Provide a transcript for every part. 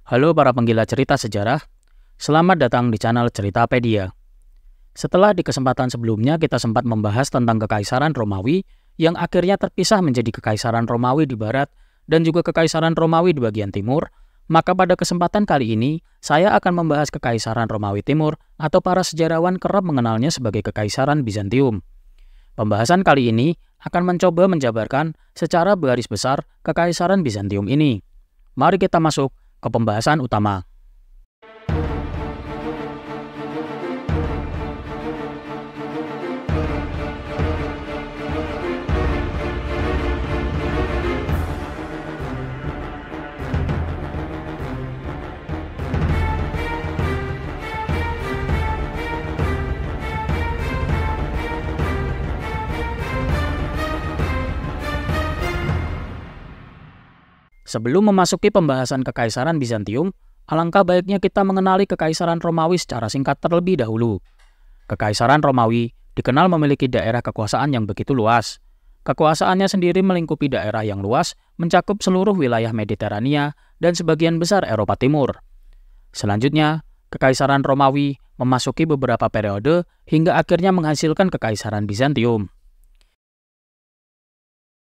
Halo para penggila cerita sejarah, selamat datang di channel Ceritapedia. Setelah di kesempatan sebelumnya kita sempat membahas tentang Kekaisaran Romawi yang akhirnya terpisah menjadi Kekaisaran Romawi di barat dan juga Kekaisaran Romawi di bagian timur, maka pada kesempatan kali ini saya akan membahas Kekaisaran Romawi Timur atau para sejarawan kerap mengenalnya sebagai Kekaisaran Bizantium. Pembahasan kali ini akan mencoba menjabarkan secara garis besar Kekaisaran Bizantium ini. Mari kita masuk ke pembahasan utama. Sebelum memasuki pembahasan Kekaisaran Bizantium, alangkah baiknya kita mengenali Kekaisaran Romawi secara singkat terlebih dahulu. Kekaisaran Romawi dikenal memiliki daerah kekuasaan yang begitu luas. Kekuasaannya sendiri melingkupi daerah yang luas, mencakup seluruh wilayah Mediterania dan sebagian besar Eropa Timur. Selanjutnya, Kekaisaran Romawi memasuki beberapa periode hingga akhirnya menghasilkan Kekaisaran Bizantium.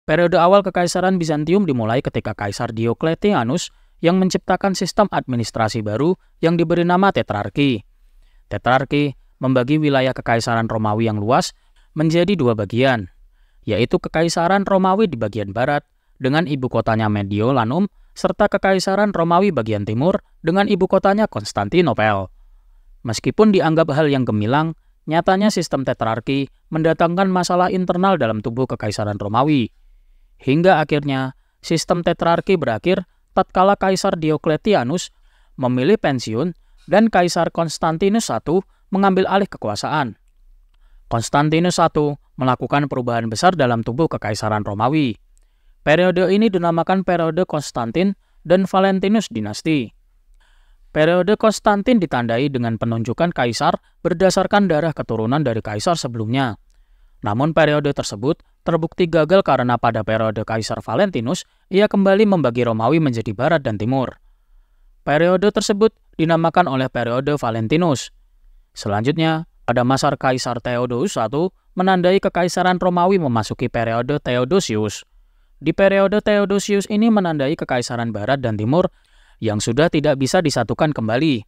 Periode awal Kekaisaran Bizantium dimulai ketika Kaisar Diocletianus yang menciptakan sistem administrasi baru yang diberi nama tetrarki. Tetrarki membagi wilayah Kekaisaran Romawi yang luas menjadi dua bagian, yaitu Kekaisaran Romawi di bagian barat dengan ibu kotanya Mediolanum, serta Kekaisaran Romawi bagian timur dengan ibu kotanya Konstantinopel. Meskipun dianggap hal yang gemilang, nyatanya sistem tetrarki mendatangkan masalah internal dalam tubuh Kekaisaran Romawi. Hingga akhirnya sistem tetrarki berakhir tatkala Kaisar Diocletianus memilih pensiun dan Kaisar Konstantinus I mengambil alih kekuasaan. Konstantinus I melakukan perubahan besar dalam tubuh Kekaisaran Romawi. Periode ini dinamakan periode Konstantin dan Valentinus dinasti. Periode Konstantin ditandai dengan penunjukan kaisar berdasarkan darah keturunan dari kaisar sebelumnya. Namun periode tersebut terbukti gagal karena pada periode Kaisar Valentinus, ia kembali membagi Romawi menjadi barat dan timur. Periode tersebut dinamakan oleh periode Valentinus. Selanjutnya, pada masa Kaisar Theodosius I, menandai Kekaisaran Romawi memasuki periode Theodosius. Di periode Theodosius ini menandai Kekaisaran barat dan timur yang sudah tidak bisa disatukan kembali.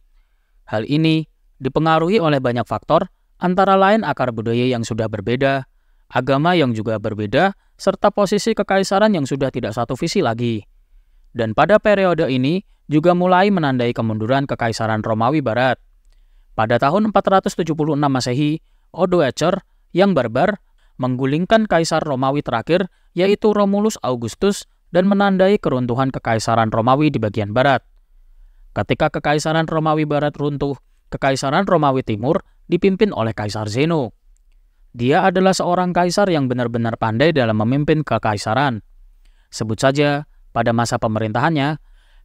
Hal ini dipengaruhi oleh banyak faktor, antara lain akar budaya yang sudah berbeda, agama yang juga berbeda, serta posisi kekaisaran yang sudah tidak satu visi lagi. Dan pada periode ini juga mulai menandai kemunduran Kekaisaran Romawi Barat. Pada tahun 476 Masehi, Odoacer yang barbar menggulingkan Kaisar Romawi terakhir, yaitu Romulus Augustus, dan menandai keruntuhan Kekaisaran Romawi di bagian barat. Ketika Kekaisaran Romawi Barat runtuh, Kekaisaran Romawi Timur dipimpin oleh Kaisar Zeno. Dia adalah seorang kaisar yang benar-benar pandai dalam memimpin kekaisaran. Sebut saja, pada masa pemerintahannya,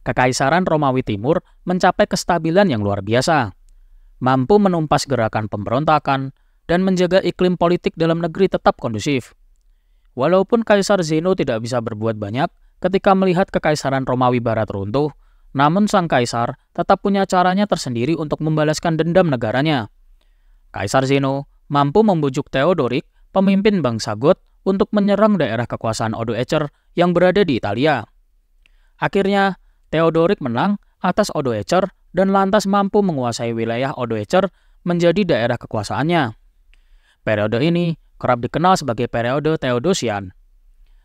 Kekaisaran Romawi Timur mencapai kestabilan yang luar biasa, mampu menumpas gerakan pemberontakan, dan menjaga iklim politik dalam negeri tetap kondusif. Walaupun Kaisar Zeno tidak bisa berbuat banyak ketika melihat Kekaisaran Romawi Barat runtuh, namun sang kaisar tetap punya caranya tersendiri untuk membalaskan dendam negaranya. Kaisar Zeno mampu membujuk Theodoric, pemimpin bangsa Goth, untuk menyerang daerah kekuasaan Odoacer yang berada di Italia. Akhirnya, Theodoric menang atas Odoacer dan lantas mampu menguasai wilayah Odoacer menjadi daerah kekuasaannya. Periode ini kerap dikenal sebagai periode Theodosian.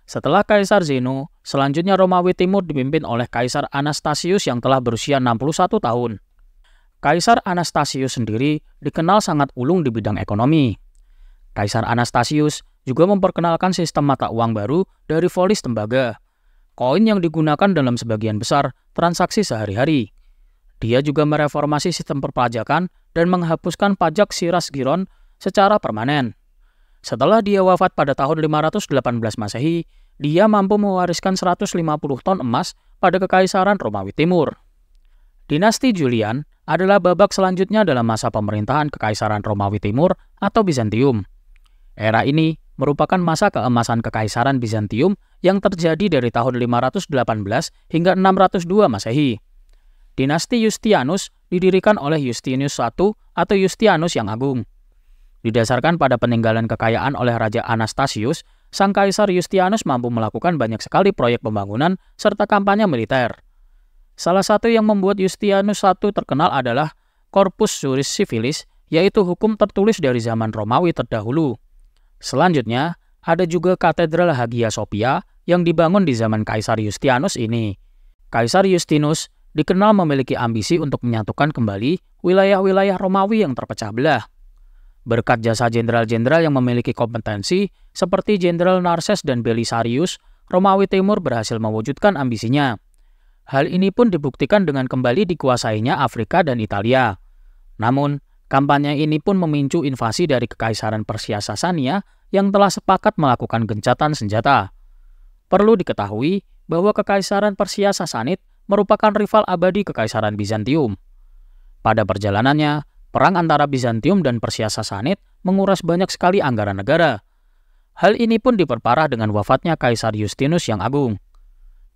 Setelah Kaisar Zeno, selanjutnya Romawi Timur dipimpin oleh Kaisar Anastasius yang telah berusia 61 tahun. Kaisar Anastasius sendiri dikenal sangat ulung di bidang ekonomi. Kaisar Anastasius juga memperkenalkan sistem mata uang baru dari volis tembaga, koin yang digunakan dalam sebagian besar transaksi sehari-hari. Dia juga mereformasi sistem perpajakan dan menghapuskan pajak Siras Giron secara permanen. Setelah dia wafat pada tahun 518 Masehi, dia mampu mewariskan 150 ton emas pada Kekaisaran Romawi Timur. Dinasti Julian adalah babak selanjutnya dalam masa pemerintahan Kekaisaran Romawi Timur atau Bizantium. Era ini merupakan masa keemasan Kekaisaran Bizantium yang terjadi dari tahun 518 hingga 602 Masehi. dinasti Yustianus didirikan oleh Justinus I atau Yustianus yang Agung. Didasarkan pada peninggalan kekayaan oleh Raja Anastasius, sang Kaisar Yustianus mampu melakukan banyak sekali proyek pembangunan serta kampanye militer. Salah satu yang membuat Yustianus I terkenal adalah Corpus Juris Civilis, yaitu hukum tertulis dari zaman Romawi terdahulu. Selanjutnya, ada juga Katedral Hagia Sophia yang dibangun di zaman Kaisar Yustianus ini. Kaisar Justinus dikenal memiliki ambisi untuk menyatukan kembali wilayah-wilayah Romawi yang terpecah belah. Berkat jasa jenderal-jenderal yang memiliki kompetensi seperti Jenderal Narses dan Belisarius, Romawi Timur berhasil mewujudkan ambisinya. Hal ini pun dibuktikan dengan kembali dikuasainya Afrika dan Italia. Namun, kampanye ini pun memicu invasi dari Kekaisaran Persia Sasania yang telah sepakat melakukan gencatan senjata. Perlu diketahui bahwa Kekaisaran Persia Sasanid merupakan rival abadi Kekaisaran Bizantium. Pada perjalanannya, perang antara Bizantium dan Persia Sasanid menguras banyak sekali anggaran negara. Hal ini pun diperparah dengan wafatnya Kaisar Justinus yang Agung.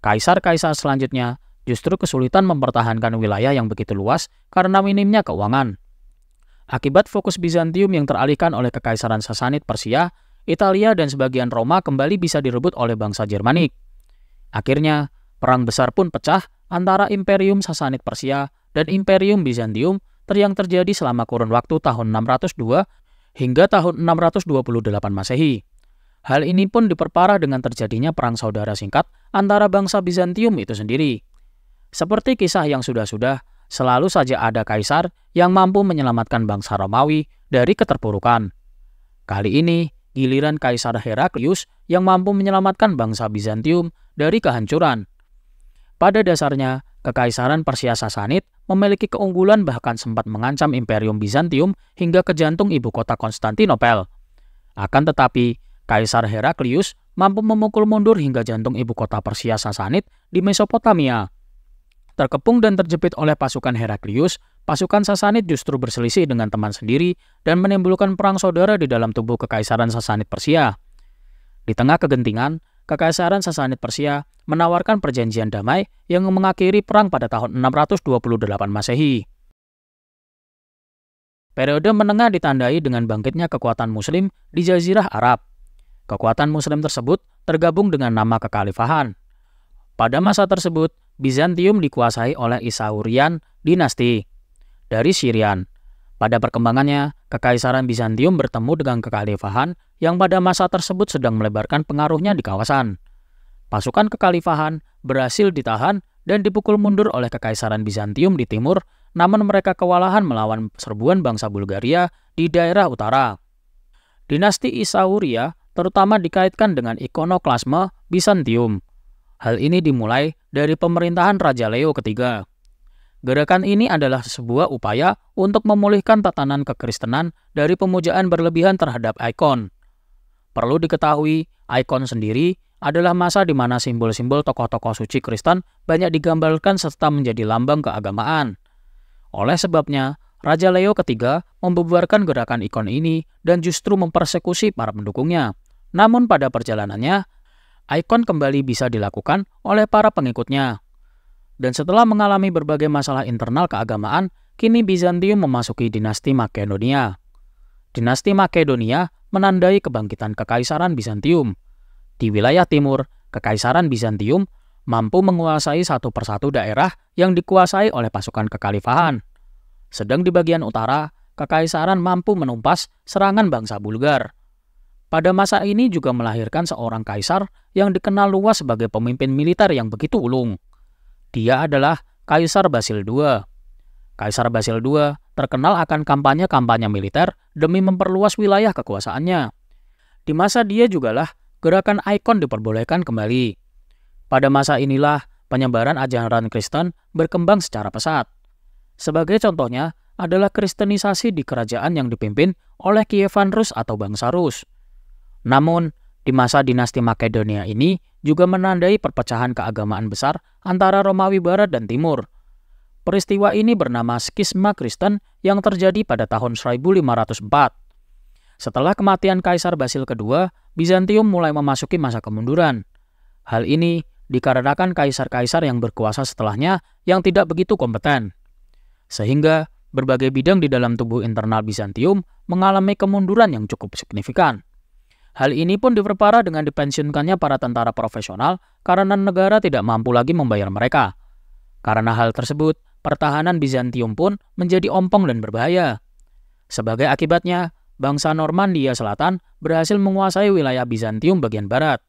Kaisar-kaisar selanjutnya justru kesulitan mempertahankan wilayah yang begitu luas karena minimnya keuangan. Akibat fokus Bizantium yang teralihkan oleh Kekaisaran Sasanid Persia, Italia dan sebagian Roma kembali bisa direbut oleh bangsa Jermanik. Akhirnya, perang besar pun pecah antara Imperium Sasanid Persia dan Imperium Bizantium yang terjadi selama kurun waktu tahun 602 hingga tahun 628 Masehi. Hal ini pun diperparah dengan terjadinya perang saudara singkat antara bangsa Bizantium itu sendiri. Seperti kisah yang sudah-sudah, selalu saja ada kaisar yang mampu menyelamatkan bangsa Romawi dari keterpurukan. Kali ini, giliran Kaisar Heraklius yang mampu menyelamatkan bangsa Bizantium dari kehancuran. Pada dasarnya, Kekaisaran Persia Sasanid memiliki keunggulan bahkan sempat mengancam Imperium Bizantium hingga ke jantung ibu kota Konstantinopel. Akan tetapi, Kaisar Heraklius mampu memukul mundur hingga jantung ibu kota Persia Sasanid di Mesopotamia. Terkepung dan terjepit oleh pasukan Heraklius, pasukan Sasanid justru berselisih dengan teman sendiri dan menimbulkan perang saudara di dalam tubuh Kekaisaran Sasanid Persia. Di tengah kegentingan, Kekaisaran Sasanid Persia menawarkan perjanjian damai yang mengakhiri perang pada tahun 628 Masehi. Periode menengah ditandai dengan bangkitnya kekuatan Muslim di Jazirah Arab. Kekuatan Muslim tersebut tergabung dengan nama kekhalifahan. Pada masa tersebut, Bizantium dikuasai oleh Isaurian dinasti dari Syrian. Pada perkembangannya, Kekaisaran Bizantium bertemu dengan kekhalifahan yang pada masa tersebut sedang melebarkan pengaruhnya di kawasan. Pasukan kekhalifahan berhasil ditahan dan dipukul mundur oleh Kekaisaran Bizantium di timur, namun mereka kewalahan melawan serbuan bangsa Bulgaria di daerah utara. Dinasti Isauria terutama dikaitkan dengan ikonoklasme Bizantium. Hal ini dimulai dari pemerintahan Raja Leo ketiga. Gerakan ini adalah sebuah upaya untuk memulihkan tatanan kekristenan dari pemujaan berlebihan terhadap ikon. Perlu diketahui, ikon sendiri adalah masa di mana simbol-simbol tokoh-tokoh suci Kristen banyak digambarkan serta menjadi lambang keagamaan. Oleh sebabnya, Raja Leo ketiga membubarkan gerakan ikon ini dan justru mempersekusi para pendukungnya. Namun pada perjalanannya, ikon kembali bisa dilakukan oleh para pengikutnya. Dan setelah mengalami berbagai masalah internal keagamaan, kini Bizantium memasuki dinasti Makedonia. Dinasti Makedonia menandai kebangkitan Kekaisaran Bizantium. Di wilayah timur, Kekaisaran Bizantium mampu menguasai satu persatu daerah yang dikuasai oleh pasukan kekhalifahan. Sedang di bagian utara, Kekaisaran mampu menumpas serangan bangsa Bulgar. Pada masa ini juga melahirkan seorang kaisar yang dikenal luas sebagai pemimpin militer yang begitu ulung. Dia adalah Kaisar Basil II. Kaisar Basil II terkenal akan kampanye-kampanye militer demi memperluas wilayah kekuasaannya. Di masa dia jugalah gerakan ikon diperbolehkan kembali. Pada masa inilah penyebaran ajaran Kristen berkembang secara pesat. Sebagai contohnya adalah kristenisasi di kerajaan yang dipimpin oleh Kievan Rus atau bangsa Rus. Namun, di masa dinasti Makedonia ini juga menandai perpecahan keagamaan besar antara Romawi Barat dan Timur. Peristiwa ini bernama Skisma Kristen yang terjadi pada tahun 1504. Setelah kematian Kaisar Basil II, Bizantium mulai memasuki masa kemunduran. Hal ini dikarenakan kaisar-kaisar yang berkuasa setelahnya yang tidak begitu kompeten. Sehingga berbagai bidang di dalam tubuh internal Bizantium mengalami kemunduran yang cukup signifikan. Hal ini pun diperparah dengan dipensiunkannya para tentara profesional karena negara tidak mampu lagi membayar mereka. Karena hal tersebut, pertahanan Bizantium pun menjadi ompong dan berbahaya. Sebagai akibatnya, bangsa Normandia Selatan berhasil menguasai wilayah Bizantium bagian barat.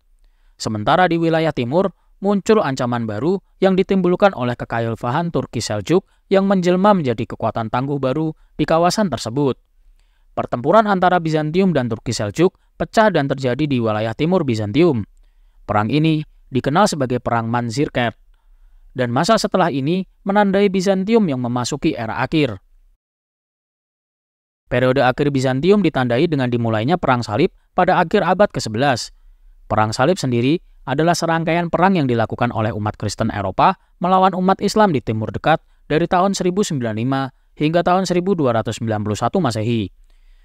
Sementara di wilayah timur, muncul ancaman baru yang ditimbulkan oleh kekhalifan Turki Seljuk yang menjelma menjadi kekuatan tangguh baru di kawasan tersebut. Pertempuran antara Bizantium dan Turki Seljuk pecah dan terjadi di wilayah timur Bizantium. Perang ini dikenal sebagai Perang Manzikert. Dan masa setelah ini menandai Bizantium yang memasuki era akhir. Periode akhir Bizantium ditandai dengan dimulainya Perang Salib pada akhir abad ke-11. Perang Salib sendiri adalah serangkaian perang yang dilakukan oleh umat Kristen Eropa melawan umat Islam di Timur Dekat dari tahun 1095 hingga tahun 1291 Masehi.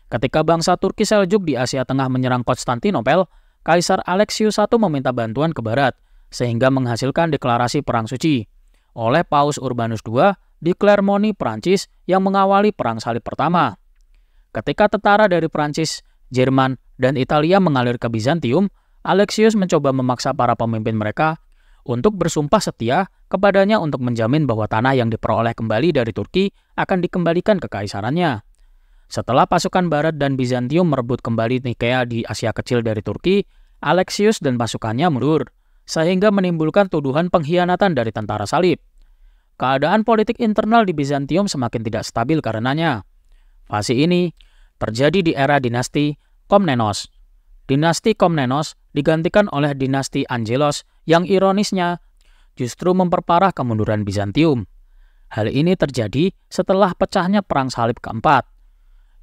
Ketika bangsa Turki Seljuk di Asia Tengah menyerang Konstantinopel, Kaisar Alexius I meminta bantuan ke barat, sehingga menghasilkan deklarasi Perang Suci oleh Paus Urbanus II di Clermont, Prancis yang mengawali Perang Salib pertama. Ketika tentara dari Prancis, Jerman, dan Italia mengalir ke Bizantium, Alexius mencoba memaksa para pemimpin mereka untuk bersumpah setia kepadanya untuk menjamin bahwa tanah yang diperoleh kembali dari Turki akan dikembalikan ke kekaisarannya. Setelah pasukan Barat dan Bizantium merebut kembali Nikea di Asia Kecil dari Turki, Alexius dan pasukannya mundur, sehingga menimbulkan tuduhan pengkhianatan dari tentara salib. Keadaan politik internal di Bizantium semakin tidak stabil karenanya. Fase ini terjadi di era dinasti Komnenos. Dinasti Komnenos digantikan oleh dinasti Angelos yang ironisnya justru memperparah kemunduran Bizantium. Hal ini terjadi setelah pecahnya Perang Salib keempat,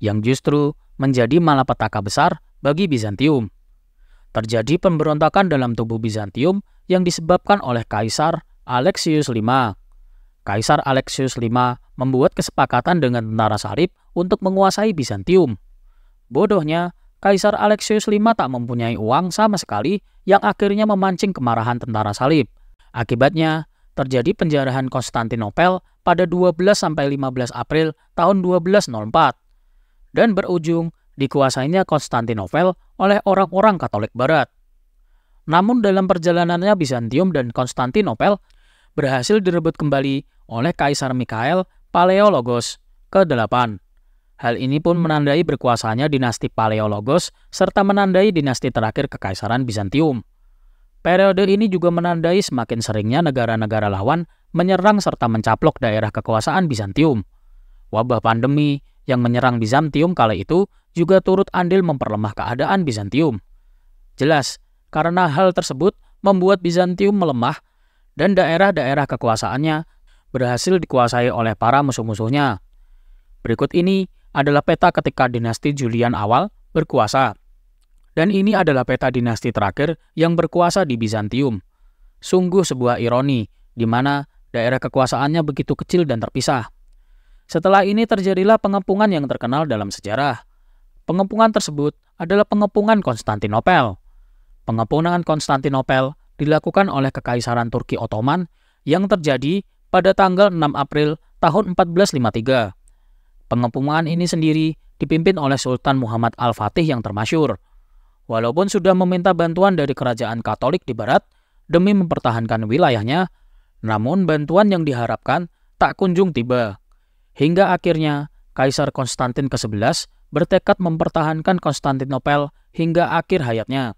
yang justru menjadi malapetaka besar bagi Bizantium. Terjadi pemberontakan dalam tubuh Bizantium yang disebabkan oleh Kaisar Alexius V. Kaisar Alexius V membuat kesepakatan dengan tentara salib untuk menguasai Bizantium. Bodohnya, Kaisar Alexius V tak mempunyai uang sama sekali yang akhirnya memancing kemarahan tentara salib. Akibatnya, terjadi penjarahan Konstantinopel pada 12-15 April tahun 1204 dan berujung dikuasainya Konstantinopel oleh orang-orang Katolik Barat. Namun dalam perjalanannya Bizantium dan Konstantinopel berhasil direbut kembali oleh Kaisar Mikhail Paleologos ke-8. Hal ini pun menandai berkuasanya dinasti Paleologos serta menandai dinasti terakhir Kekaisaran Bizantium. Periode ini juga menandai semakin seringnya negara-negara lawan menyerang serta mencaplok daerah kekuasaan Bizantium. Wabah pandemi yang menyerang Bizantium kala itu juga turut andil memperlemah keadaan Bizantium. Jelas, karena hal tersebut membuat Bizantium melemah dan daerah-daerah kekuasaannya berhasil dikuasai oleh para musuh-musuhnya. Berikut ini adalah peta ketika dinasti Julian awal berkuasa. Dan ini adalah peta dinasti terakhir yang berkuasa di Bizantium. Sungguh sebuah ironi, di mana daerah kekuasaannya begitu kecil dan terpisah. Setelah ini terjadilah pengepungan yang terkenal dalam sejarah. Pengepungan tersebut adalah pengepungan Konstantinopel. Pengepungan Konstantinopel dilakukan oleh Kekaisaran Turki Ottoman yang terjadi pada tanggal 6 April tahun 1453. Pengepungan ini sendiri dipimpin oleh Sultan Muhammad Al-Fatih yang termasyur. Walaupun sudah meminta bantuan dari kerajaan Katolik di Barat demi mempertahankan wilayahnya, namun bantuan yang diharapkan tak kunjung tiba. Hingga akhirnya Kaisar Konstantin ke-11 bertekad mempertahankan Konstantinopel hingga akhir hayatnya.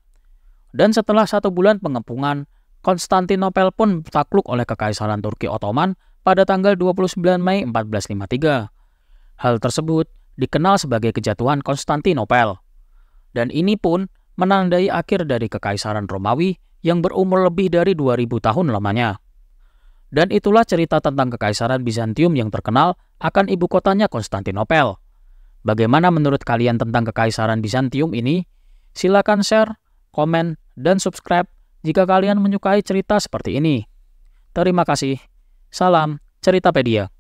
Dan setelah 1 bulan pengepungan, Konstantinopel pun takluk oleh Kekaisaran Turki Ottoman pada tanggal 29 Mei 1453. Hal tersebut dikenal sebagai kejatuhan Konstantinopel. Dan ini pun menandai akhir dari Kekaisaran Romawi yang berumur lebih dari 2000 tahun lamanya. Dan itulah cerita tentang Kekaisaran Bizantium yang terkenal akan ibu kotanya Konstantinopel. Bagaimana menurut kalian tentang Kekaisaran Bizantium ini? Silakan share, komen, dan subscribe jika kalian menyukai cerita seperti ini. Terima kasih. Salam Ceritapedia.